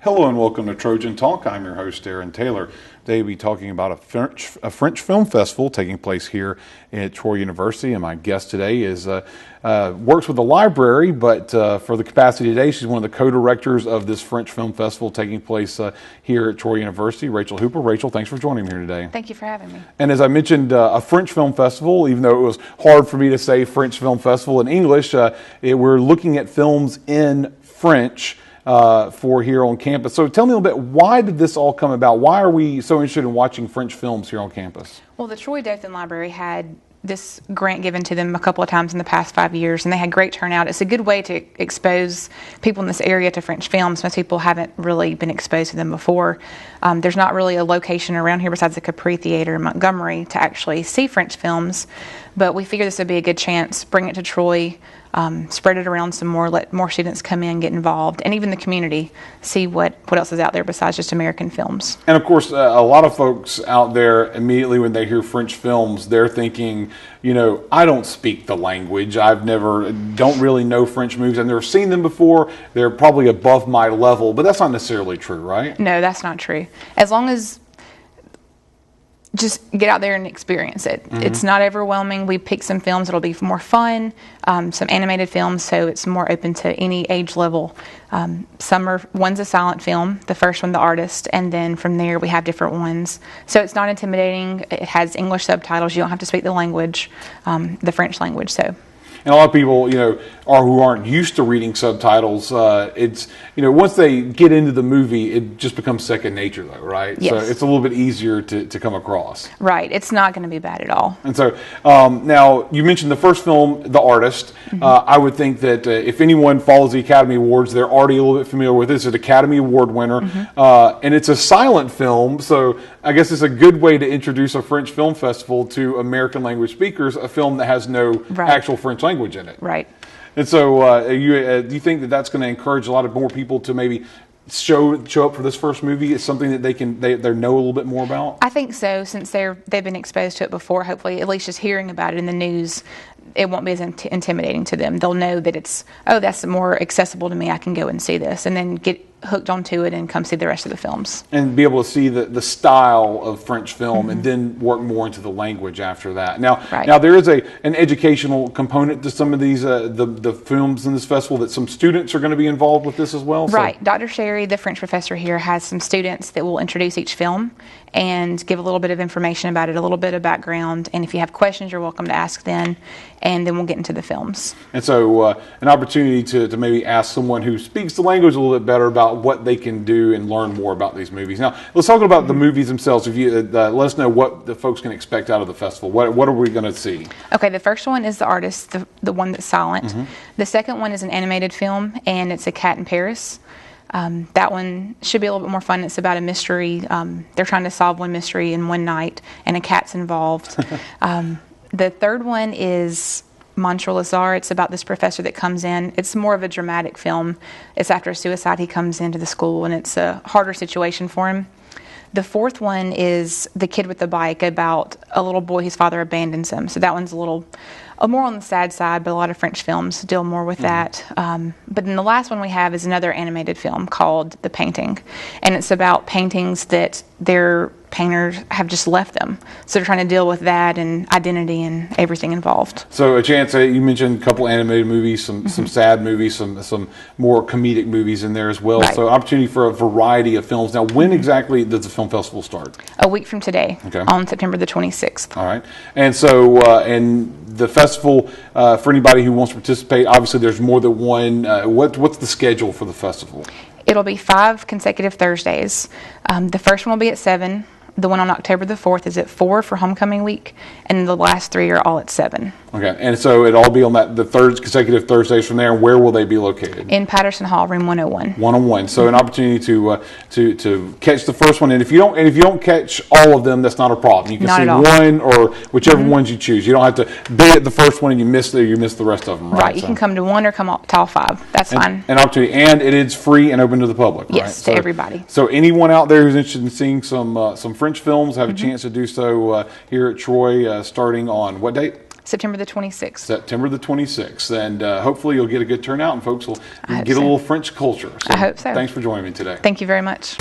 Hello and welcome to Trojan Talk. I'm your host, Aaron Taylor. Today we'll be talking about a French film festival taking place here at Troy University. And my guest today is works with the library, but for the capacity today, she's one of the co-directors of this French film festival taking place here at Troy University, Rachel Hooper. Rachel, thanks for joining me here today. Thank you for having me. And as I mentioned, a French film festival, even though it was hard for me to say French film festival in English, we're looking at films in French for here on campus. So tell me a little bit, why did this all come about? Why are we so interested in watching French films here on campus? Well, the Troy Dothan Library had this grant given to them a couple of times in the past 5 years, and they had great turnout. It's a good way to expose people in this area to French films. Most people haven't really been exposed to them before. There's not really a location around here besides the Capri Theater in Montgomery to actually see French films, but we figured this would be a good chance. Bring it to Troy, spread it around some more, let more students come in, get involved, and even the community see what else is out there besides just American films. And of course, a lot of folks out there, immediately when they hear French films, they're thinking, you know, I don't speak the language. Don't really know French movies. I've never seen them before. They're probably above my level, but that's not necessarily true, right? No, that's not true. As long as just get out there and experience it. Mm-hmm. It's not overwhelming. We picked some films that'll be more fun, some animated films, so it's more open to any age level. One's a silent film, the first one, The Artist, and then from there we have different ones. So it's not intimidating. It has English subtitles. You don't have to speak the language, the French language. So. And a lot of people, who aren't used to reading subtitles, once they get into the movie, it just becomes second nature, though, right? Yes. So it's a little bit easier to come across. Right. It's not going to be bad at all. And so now you mentioned the first film, The Artist. Mm-hmm. I would think that if anyone follows the Academy Awards, they're already a little bit familiar with it. It's an Academy Award winner, mm-hmm. And it's a silent film. So I guess it's a good way to introduce a French film festival to American language speakers, a film that has no actual French language in it. Right. And so do you think that that's going to encourage a lot of more people to maybe show up for this first movie? It's something that they know a little bit more about? I think so, since they've been exposed to it before. Hopefully, at least just hearing about it in the news, it won't be as intimidating to them. They'll know that that's more accessible to me. I can go and see this, and then get hooked onto it and come see the rest of the films. And be able to see the style of French film, mm-hmm. and then work more into the language after that. Now there is an educational component to some of these the films in this festival, that some students are going to be involved with this as well. Right. Dr. Sherry, the French professor here, has some students that will introduce each film and give a little bit of information about it, a little bit of background. And if you have questions, you're welcome to ask then, and then we'll get into the films. And so an opportunity to maybe ask someone who speaks the language a little bit better about what they can do and learn more about these movies. Now, let's talk about the movies themselves. If you let us know what the folks can expect out of the festival. What are we going to see? Okay, the first one is The Artist, the one that's silent. Mm-hmm. The second one is an animated film, and it's A Cat in Paris. That one should be a little bit more fun. It's about a mystery. They're trying to solve one mystery in one night, and a cat's involved. The third one is Monsieur Lazare. It's about this professor that comes in. It's more of a dramatic film. It's after a suicide. He comes into the school, and it's a harder situation for him. The fourth one is The Kid with the Bike, about a little boy whose father abandons him. So that one's a little more on the sad side, but a lot of French films deal more with that. But then the last one we have is another animated film called The Painting, and it's about paintings that their painters have just left them. So they're trying to deal with that and identity and everything involved. So a chance, you mentioned a couple animated movies, some sad movies, some more comedic movies in there as well. Right. So opportunity for a variety of films. Now, when exactly does the film festival start? A week from today, on September the 26th. All right. And so, and the festival, for anybody who wants to participate, obviously there's more than one. What's the schedule for the festival? It'll be 5 consecutive Thursdays. The first one will be at 7. The one on October the 4th is at 4 for homecoming week, and the last 3 are all at 7. Okay, and so it'll all be on the third consecutive Thursdays from there. And where will they be located? In Patterson Hall, room 101. 101. So an opportunity to catch the first one, and if you don't catch all of them, that's not a problem. You can see one or whichever ones you choose. You don't have to be at the first one and you miss the rest of them. Right. You can come to one or come to all 5. That's fine. An opportunity, and it is free and open to the public. Yes, right? To everybody. So anyone out there who's interested in seeing some French films have a chance to do so here at Troy, starting on what date? September the 26th. September the 26th. And hopefully you'll get a good turnout and folks will get a so. little French culture. So I hope so. Thanks for joining me today. Thank you very much.